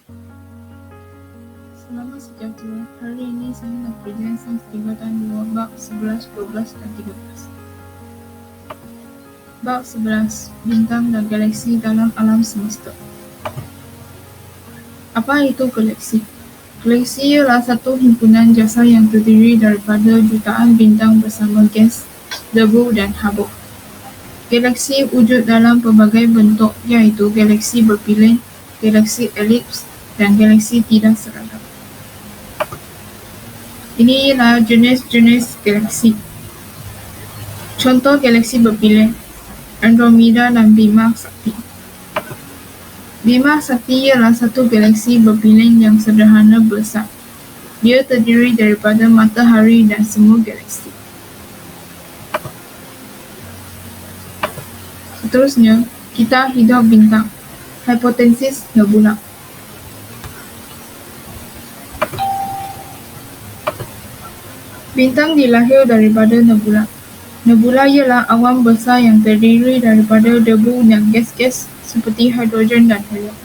Selamat sejahtera. Hari ini saya nak present sains tingkatan 2 bab 11, 12 dan 13. Bab 11. Bintang dan galaksi dalam alam semesta. Apa itu galaksi? Galaksi ialah satu himpunan jasa yang terdiri daripada jutaan bintang bersama gas, debu dan habuk. Galaksi wujud dalam pelbagai bentuk iaitu galaksi berpilin, galaksi elips dan galaksi tidak seragam. Ini ialah jenis-jenis galaksi. Contoh galaksi berpilin, Andromeda dan Bima Sakti. Bima Sakti ialah satu galaksi berpilin yang sederhana besar. Dia terdiri daripada matahari dan semua galaksi. Seterusnya, kita hidup bintang. Hipotensis nebula. Bintang dilahir daripada nebula. Nebula ialah awan besar yang terdiri daripada debu dan gas-gas seperti hidrogen dan helium.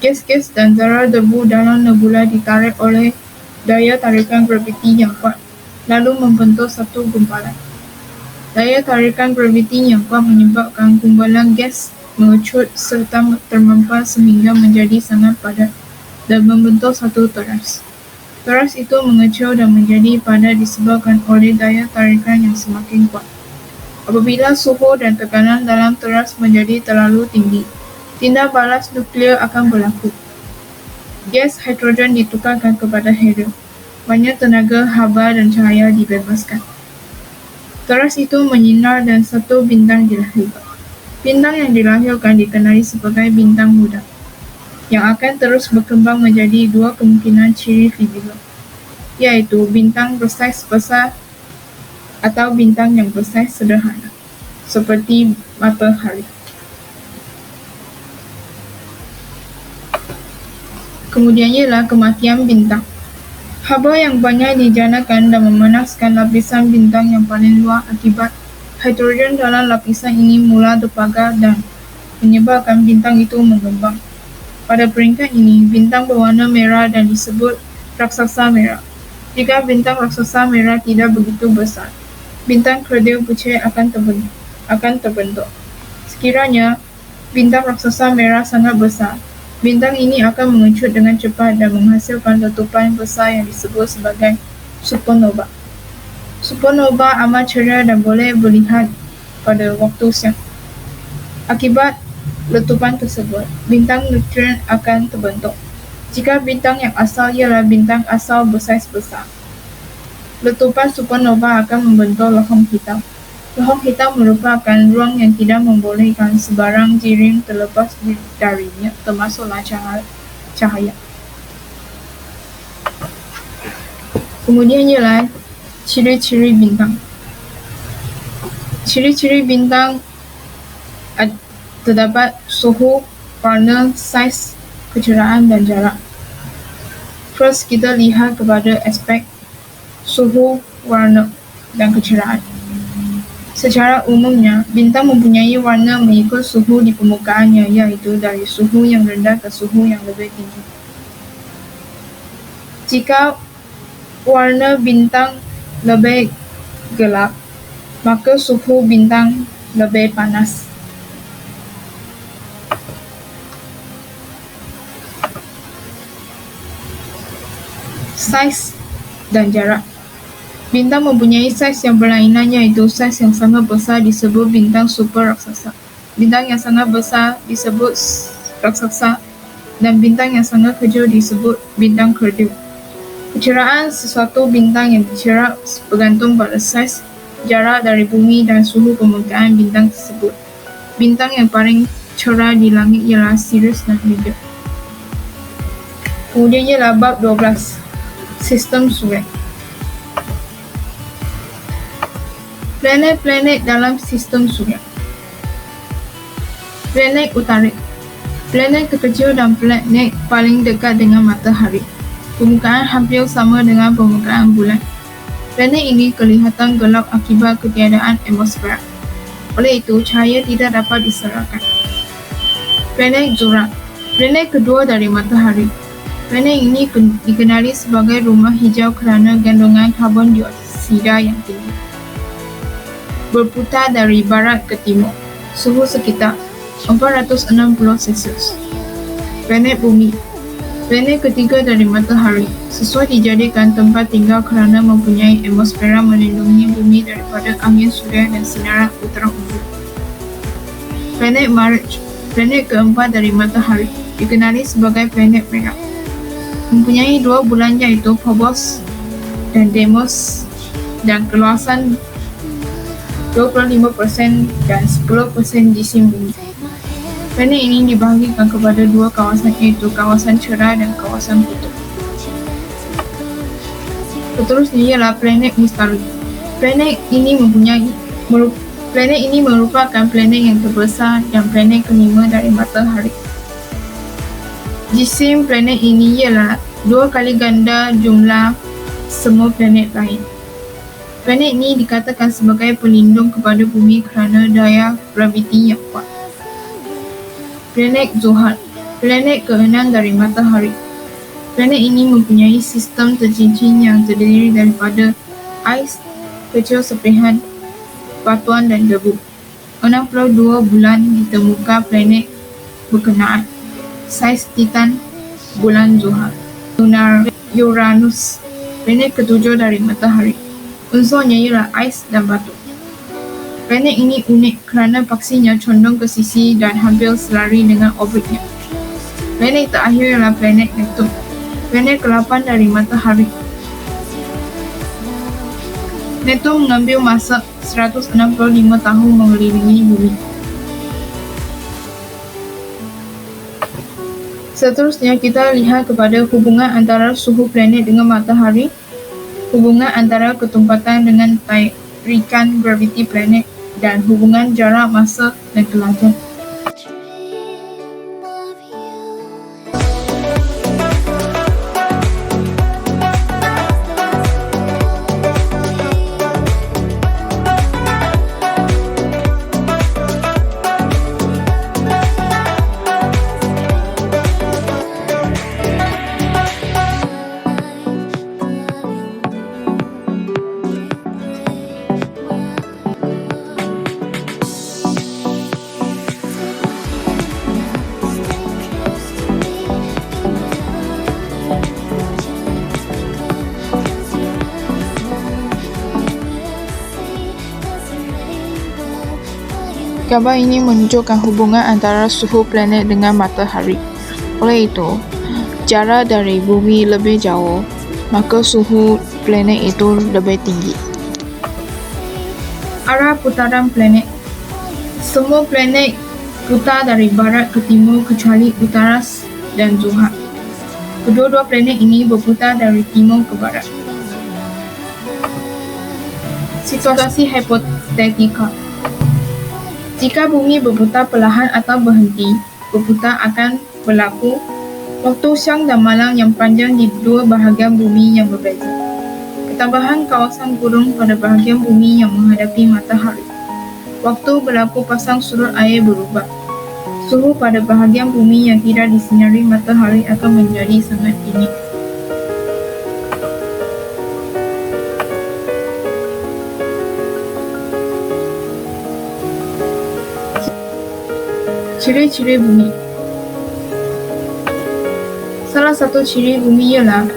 Gas-gas dan zarah debu dalam nebula ditarik oleh daya tarikan graviti yang kuat, lalu membentuk satu gumpalan. Daya tarikan graviti yang kuat menyebabkan gumpalan gas mengecut serta termempar sehingga menjadi sangat padat dan membentuk satu teras. Teras itu mengecil dan menjadi padat disebabkan oleh daya tarikan yang semakin kuat. Apabila suhu dan tekanan dalam teras menjadi terlalu tinggi, tindak balas nuklear akan berlaku. Gas hidrogen ditukarkan kepada helium. Banyak tenaga haba dan cahaya dibebaskan. Teras itu menyinar dan satu bintang dilahirkan. Bintang yang dilahirkan dikenali sebagai bintang muda, yang akan terus berkembang menjadi dua kemungkinan ciri fizical, yaitu bintang bersaiz besar atau bintang yang bersaiz sederhana, seperti matahari. Kemudian ialah kematian bintang. Haba yang banyak dijanakan dan memanaskan lapisan bintang yang paling luar akibat hidrogen dalam lapisan ini mula terbakar dan menyebabkan bintang itu mengembang. Pada peringkat ini, bintang berwarna merah dan disebut raksasa merah. Jika bintang raksasa merah tidak begitu besar, bintang kerdil pucat akan terbentuk. Sekiranya bintang raksasa merah sangat besar, bintang ini akan mengecut dengan cepat dan menghasilkan letupan besar yang disebut sebagai supernova. Supernova amat ceria dan boleh dilihat pada waktu siang. Akibat letupan tersebut, bintang neutron akan terbentuk. Jika bintang yang asal ialah bintang asal bersaiz besar, letupan supernova akan membentuk lohong hitam. Lohong hitam merupakan ruang yang tidak membolehkan sebarang jirim terlepas darinya, termasuklah cahaya. Kemudian ialah ciri-ciri bintang. Ciri-ciri bintang terdapat suhu, warna, saiz, kecerahan dan jarak. First, kita lihat kepada aspek suhu, warna dan kecerahan. Secara umumnya, bintang mempunyai warna mengikut suhu di permukaannya, iaitu dari suhu yang rendah ke suhu yang lebih tinggi. Jika warna bintang lebih gelap, maka suhu bintang lebih panas. Saiz dan jarak. Bintang mempunyai saiz yang berlainan, iaitu saiz yang sangat besar disebut bintang super raksasa. Bintang yang sangat besar disebut raksasa dan bintang yang sangat kecil disebut bintang kerdil. Kecerahan sesuatu bintang yang dicerak bergantung pada saiz, jarak dari bumi dan suhu permukaan bintang tersebut. Bintang yang paling cerah di langit ialah Sirius dan Vega. Kemudian ialah bab 12. Sistem Suria. Planet-planet dalam sistem Suria. Planet utara. Planet terkecil dan planet paling dekat dengan matahari. Permukaan hampir sama dengan permukaan bulan. Planet ini kelihatan gelap akibat ketiadaan atmosfer. Oleh itu, cahaya tidak dapat diserahkan. Planet Zuhrah. Planet kedua dari Matahari. Planet ini dikenali sebagai rumah hijau kerana kandungan karbon dioksida yang tinggi. Berputar dari barat ke timur. Suhu sekitar 460 Celsius. Planet Bumi. Planet ketiga dari Matahari sesuai dijadikan tempat tinggal kerana mempunyai atmosfera melindungi bumi daripada angin suria dan sinaran ultraviolet. Planet March. Planet keempat dari Matahari dikenali sebagai planet merah. Mempunyai 2 bulan iaitu Phobos dan Deimos dan keluasan 25% dan 10% jisim bumi. Planet ini dibahagikan kepada 2 kawasan iaitu kawasan cerah dan kawasan kutub. Seterusnya ialah planet misteri. Planet ini merupakan planet yang terbesar dan planet kelima dari Matahari. Jisim planet ini ialah 2 kali ganda jumlah semua planet lain. Planet ini dikatakan sebagai pelindung kepada bumi kerana daya graviti yang kuat. Planet Zuhal. Planet ke-6 dari Matahari. Planet ini mempunyai sistem tercincin yang terdiri daripada ais, kecil sepihan, batuan dan debu. 62 bulan ditemukan planet berkenaan. Saiz Titan, bulan Zuhal. Lunar Uranus. Planet ke-7 dari Matahari. Unsurnya ialah ais dan batu. Planet ini unik kerana paksinya condong ke sisi dan hampir selari dengan orbitnya. Planet terakhir ialah planet Neptun. Planet ke-8 dari Matahari. Neptun mengambil masa 165 tahun mengelilingi bumi. Seterusnya kita lihat kepada hubungan antara suhu planet dengan Matahari, hubungan antara ketumpatan dengan tarikan graviti planet, dan hubungan jarak masa dan kelajuan. Gambar ini menunjukkan hubungan antara suhu planet dengan Matahari. Oleh itu, jarak dari bumi lebih jauh, maka suhu planet itu lebih tinggi. Arah putaran planet. Semua planet putar dari barat ke timur kecuali Uranus dan Zuhal. Kedua-dua planet ini berputar dari timur ke barat. Situasi hipotetika. Jika bumi berputar perlahan atau berhenti berputar akan berlaku waktu siang dan malam yang panjang di dua bahagian bumi yang berbeza. Ketambahan kawasan gurun pada bahagian bumi yang menghadapi matahari. Waktu berlaku pasang surut air berubah. Suhu pada bahagian bumi yang tidak disinari matahari akan menjadi sangat dingin. Ciri-ciri bumi. Salah satu ciri bumi ialah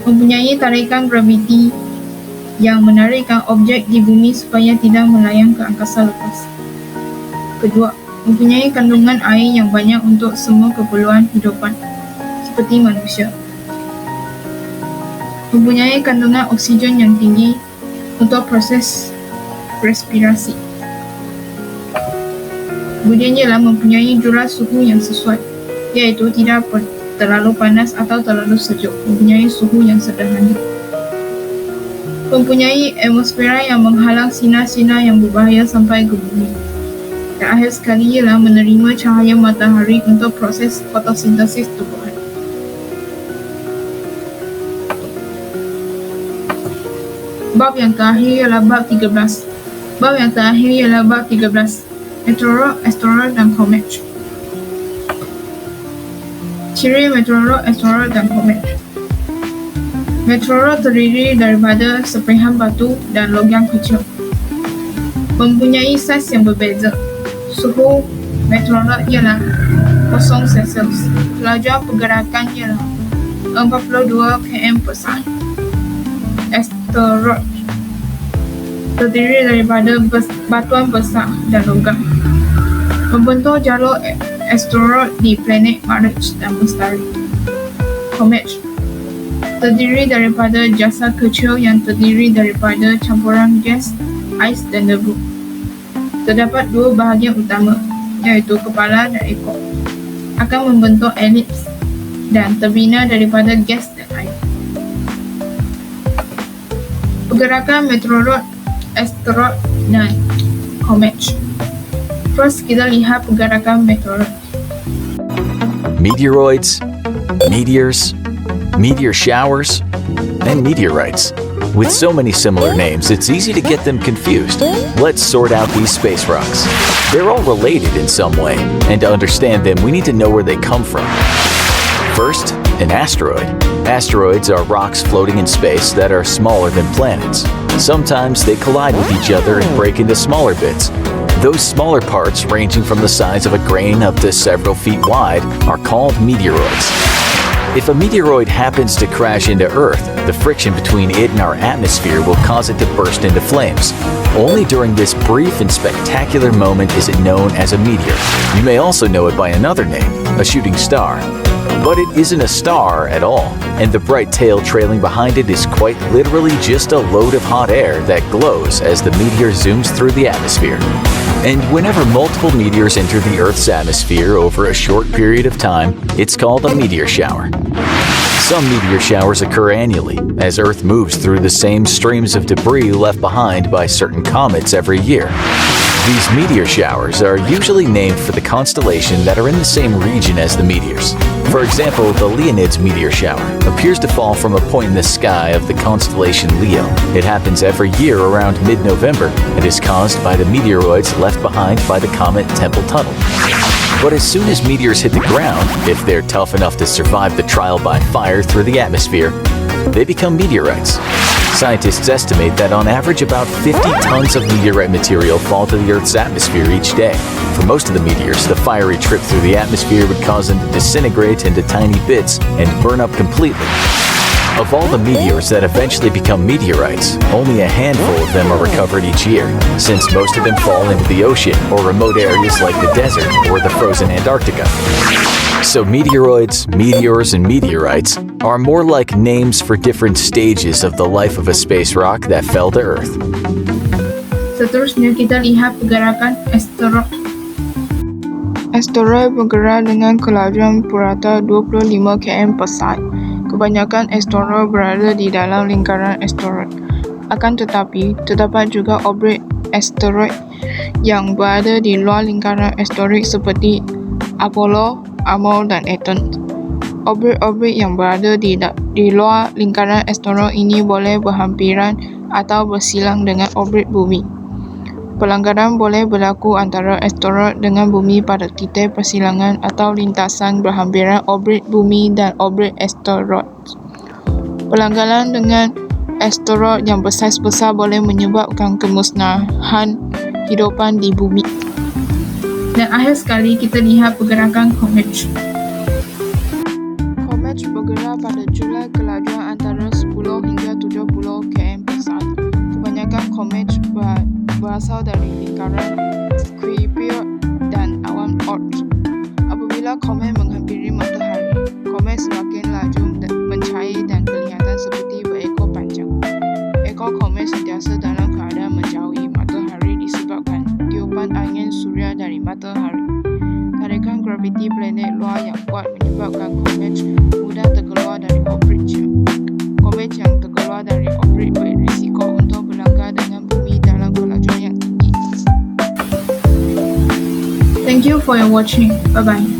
mempunyai tarikan graviti yang menarikkan objek di bumi supaya tidak melayang ke angkasa lepas. Kedua, mempunyai kandungan air yang banyak untuk semua keperluan hidupan, seperti manusia. Mempunyai kandungan oksigen yang tinggi untuk proses respirasi. Kemudian ialah mempunyai jurang suhu yang sesuai, iaitu tidak terlalu panas atau terlalu sejuk, mempunyai suhu yang sederhana. Mempunyai atmosfera yang menghalang sinar-sinar yang berbahaya sampai ke bumi. Terakhir sekali ialah menerima cahaya matahari untuk proses fotosintesis tumbuhan. Bab yang terakhir ialah bab 13. Bab 13. Meteor, asteroid dan komet. Ciri meteoroid, asteroid, dan komet. Meteoroid terdiri daripada serpihan batu dan logam kecil. Mempunyai saiz yang berbeza. Suhu meteoroid ialah 0 Celsius. Pelajar pergerakan ialah 42 km per saat. Asteroid terdiri daripada batuan besar dan logam. Membentuk jalur asteroid di planet March dan Mustari. Komet terdiri daripada jasad kecil yang terdiri daripada campuran gas, ais dan debu. Terdapat dua bahagian utama, iaitu kepala dan ekor. Akan membentuk elips dan terbina daripada gas dan air. Pergerakan meteoroid, asteroid dan komet. First, kita lihat pergerakan meteoroid. Meteoroids, meteors, meteor showers, and meteorites. With so many similar names, it's easy to get them confused. Let's sort out these space rocks. They're all related in some way, and to understand them, we need to know where they come from. First, an asteroid. Asteroids are rocks floating in space that are smaller than planets. Sometimes they collide with each other and break into smaller bits. Those smaller parts, ranging from the size of a grain up to several feet wide, are called meteoroids. If a meteoroid happens to crash into Earth, the friction between it and our atmosphere will cause it to burst into flames. Only during this brief and spectacular moment is it known as a meteor. You may also know it by another name, a shooting star. But it isn't a star at all, and the bright tail trailing behind it is quite literally just a load of hot air that glows as the meteor zooms through the atmosphere. And whenever multiple meteors enter the Earth's atmosphere over a short period of time, it's called a meteor shower. Some meteor showers occur annually, as Earth moves through the same streams of debris left behind by certain comets every year. These meteor showers are usually named for the constellation that are in the same region as the meteors. For example, the Leonids meteor shower appears to fall from a point in the sky of the constellation Leo. It happens every year around mid-November and is caused by the meteoroids left behind by the comet Tempel-Tunnel. But as soon as meteors hit the ground, if they're tough enough to survive the trial by fire through the atmosphere, they become meteorites. Scientists estimate that on average about 50 tons of meteorite material fall to the Earth's atmosphere each day. For most of the meteors, the fiery trip through the atmosphere would cause them to disintegrate into tiny bits and burn up completely. Of all the meteors that eventually become meteorites, only a handful of them are recovered each year, since most of them fall into the ocean or remote areas like the desert or the frozen Antarctica. So meteoroids, meteors, and meteorites are more like names for different stages of the life of a space rock that fell to Earth. Seterusnya kita lihat pergerakan asteroid. Asteroid bergerak dengan kelajuan purata 25 km per saat. Kebanyakan asteroid berada di dalam lingkaran asteroid. Akan tetapi, terdapat juga orbit asteroid yang berada di luar lingkaran asteroid seperti Apollo, Amor, dan Athens. Orbit-orbit yang berada di luar lingkaran asteroid ini boleh berhampiran atau bersilang dengan orbit bumi. Pelanggaran boleh berlaku antara asteroid dengan bumi pada titik persilangan atau lintasan berhampiran orbit bumi dan orbit asteroid. Pelanggaran dengan asteroid yang bersaiz besar boleh menyebabkan kemusnahan kehidupan di bumi. Dan akhir sekali kita lihat pergerakan komet. Komet bergerak pada Julai kelajuan antara 10 hingga 70 km per saat. Kebanyakan komet berasal dari lingkaran Kuiper dan awan Oort. Apabila komet menghampiri matahari, komet semakin laju mencair dan kelihatan seperti berekor panjang. Ekor komet sentiasa dalam keadaan menjauhi matahari disebabkan tiupan angin suria dari matahari. Tarikan graviti planet luar yang kuat menyebabkan komet mudah terkeluar dari orbitnya. Komet yang terkeluar dari orbit berisiko untuk berlanggar dengan bumi dalam kelajuan yang tinggi. Thank you for your watching. Bye bye.